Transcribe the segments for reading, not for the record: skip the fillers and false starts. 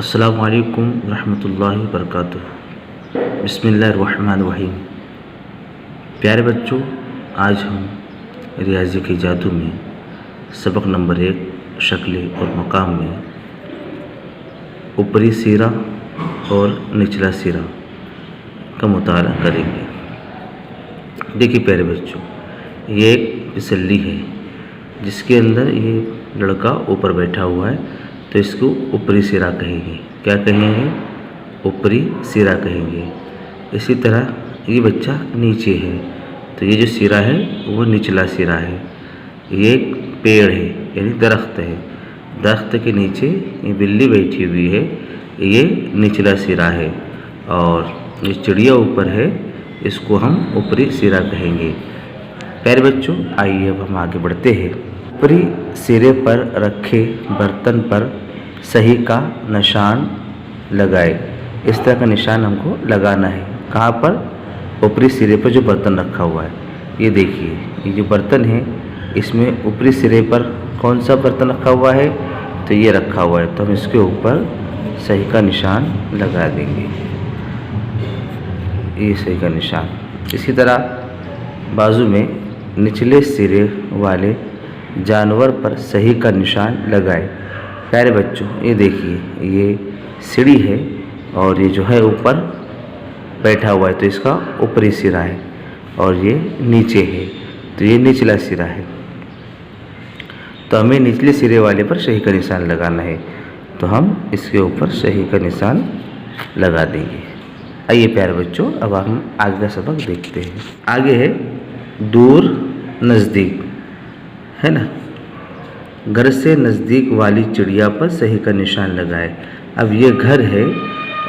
अस्सलामु अलैकुम रहमतुल्लाहि व बरकातुहू। बिस्मिल्लाहिर्रहमानिर्रहीम। प्यारे बच्चों, आज हम रियाजी के जादू में सबक नंबर 1 शक्ल और मकाम में ऊपरी सिरा और निचला सिरा का मुताला करेंगे। देखिए प्यारे बच्चों, ये एक फिसल्ली है जिसके अंदर ये लड़का ऊपर बैठा हुआ है, तो इसको ऊपरी सिरा कहेंगे। क्या कहेंगे? ऊपरी सिरा कहेंगे। इसी तरह ये बच्चा नीचे है, तो ये जो सिरा है वो निचला सिरा है। ये एक पेड़ है यानी दरख्त है, दरख्त के नीचे ये बिल्ली बैठी हुई है, ये निचला सिरा है। और ये चिड़िया ऊपर है, इसको हम ऊपरी सिरा कहेंगे। प्यारे बच्चों, आइए अब हम आगे बढ़ते हैं। ऊपरी सिरे पर रखे बर्तन पर सही का निशान लगाए। इस तरह का निशान हमको लगाना है। कहाँ पर? ऊपरी सिरे पर जो बर्तन रखा हुआ है। ये देखिए, ये जो बर्तन है इसमें ऊपरी सिरे पर कौन सा बर्तन रखा हुआ है? तो ये रखा हुआ है, तो हम इसके ऊपर सही का निशान लगा देंगे। ये सही का निशान। इसी तरह बाजू में निचले सिरे वाले जानवर पर सही का निशान लगाए। प्यारे बच्चों, ये देखिए, ये सीढ़ी है और ये जो है ऊपर बैठा हुआ है, तो इसका ऊपरी सिरा है। और ये नीचे है, तो ये निचला सिरा है। तो हमें निचले सिरे वाले पर सही का निशान लगाना है, तो हम इसके ऊपर सही का निशान लगा देंगे। आइए प्यारे बच्चों, अब हम आगे का सबक देखते हैं। आगे है दूर नज़दीक, है ना। घर से नज़दीक वाली चिड़िया पर सही का निशान लगाए। अब ये घर है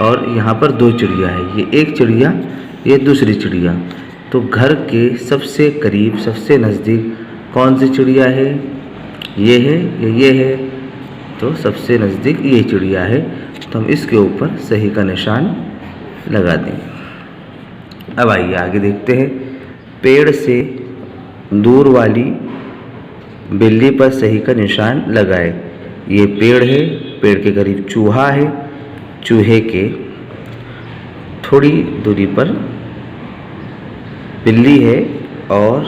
और यहाँ पर दो चिड़िया है, ये एक चिड़िया, ये दूसरी चिड़िया। तो घर के सबसे करीब, सबसे नज़दीक कौन सी चिड़िया है? ये है या ये है? तो सबसे नज़दीक ये चिड़िया है, तो हम इसके ऊपर सही का निशान लगा देंगे। अब आइए आगे देखते हैं। पेड़ से दूर वाली बिल्ली पर सही का निशान लगाए। ये पेड़ है, पेड़ के करीब चूहा है, चूहे के थोड़ी दूरी पर बिल्ली है और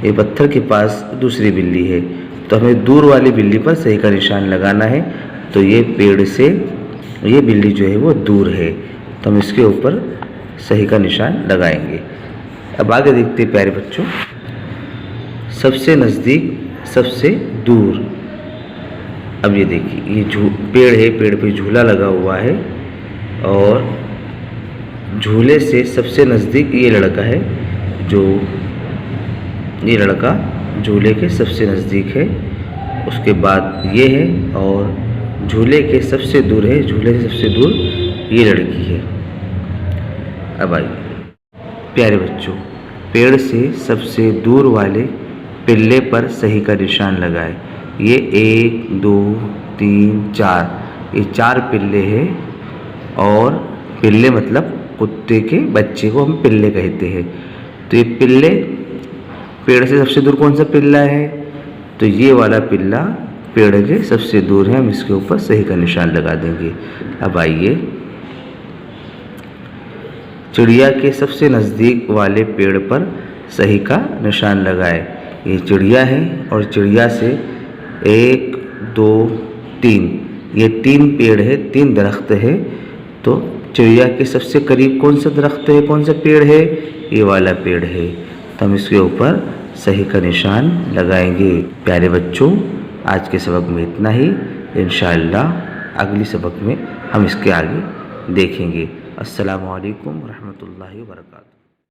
ये पत्थर के पास दूसरी बिल्ली है। तो हमें दूर वाली बिल्ली पर सही का निशान लगाना है, तो ये पेड़ से ये बिल्ली जो है वो दूर है, तो हम इसके ऊपर सही का निशान लगाएंगे। अब आगे देखते हैं प्यारे बच्चों। सबसे नज़दीक, सबसे दूर। अब ये देखिए, ये पेड़ है, पेड़ पे झूला लगा हुआ है और झूले से सबसे नज़दीक ये लड़का है, जो ये लड़का झूले के सबसे नज़दीक है। उसके बाद ये है और झूले के सबसे दूर है, झूले से सबसे दूर ये लड़की है। अब आइए प्यारे बच्चों, पेड़ से सबसे दूर वाले पिल्ले पर सही का निशान लगाए। ये 1 2 3 4, ये 4 पिल्ले हैं। और पिल्ले मतलब कुत्ते के बच्चे को हम पिल्ले कहते हैं। तो ये पिल्ले, पेड़ से सबसे दूर कौन सा पिल्ला है? तो ये वाला पिल्ला पेड़ के सबसे दूर है, हम इसके ऊपर सही का निशान लगा देंगे। अब आइए, चिड़िया के सबसे नज़दीक वाले पेड़ पर सही का निशान लगाए। ये चिड़िया है और चिड़िया से 1 2 3, ये 3 पेड़ है, 3 दरख्त है। तो चिड़िया के सबसे करीब कौन सा दरख्त है, कौन सा पेड़ है? ये वाला पेड़ है, तो हम इसके ऊपर सही का निशान लगाएंगे। प्यारे बच्चों, आज के सबक में इतना ही। इंशाअल्लाह अगली सबक में हम इसके आगे देखेंगे। अस्सलामु अलैकुम रहमतुल्लाहि व बरकातुहू।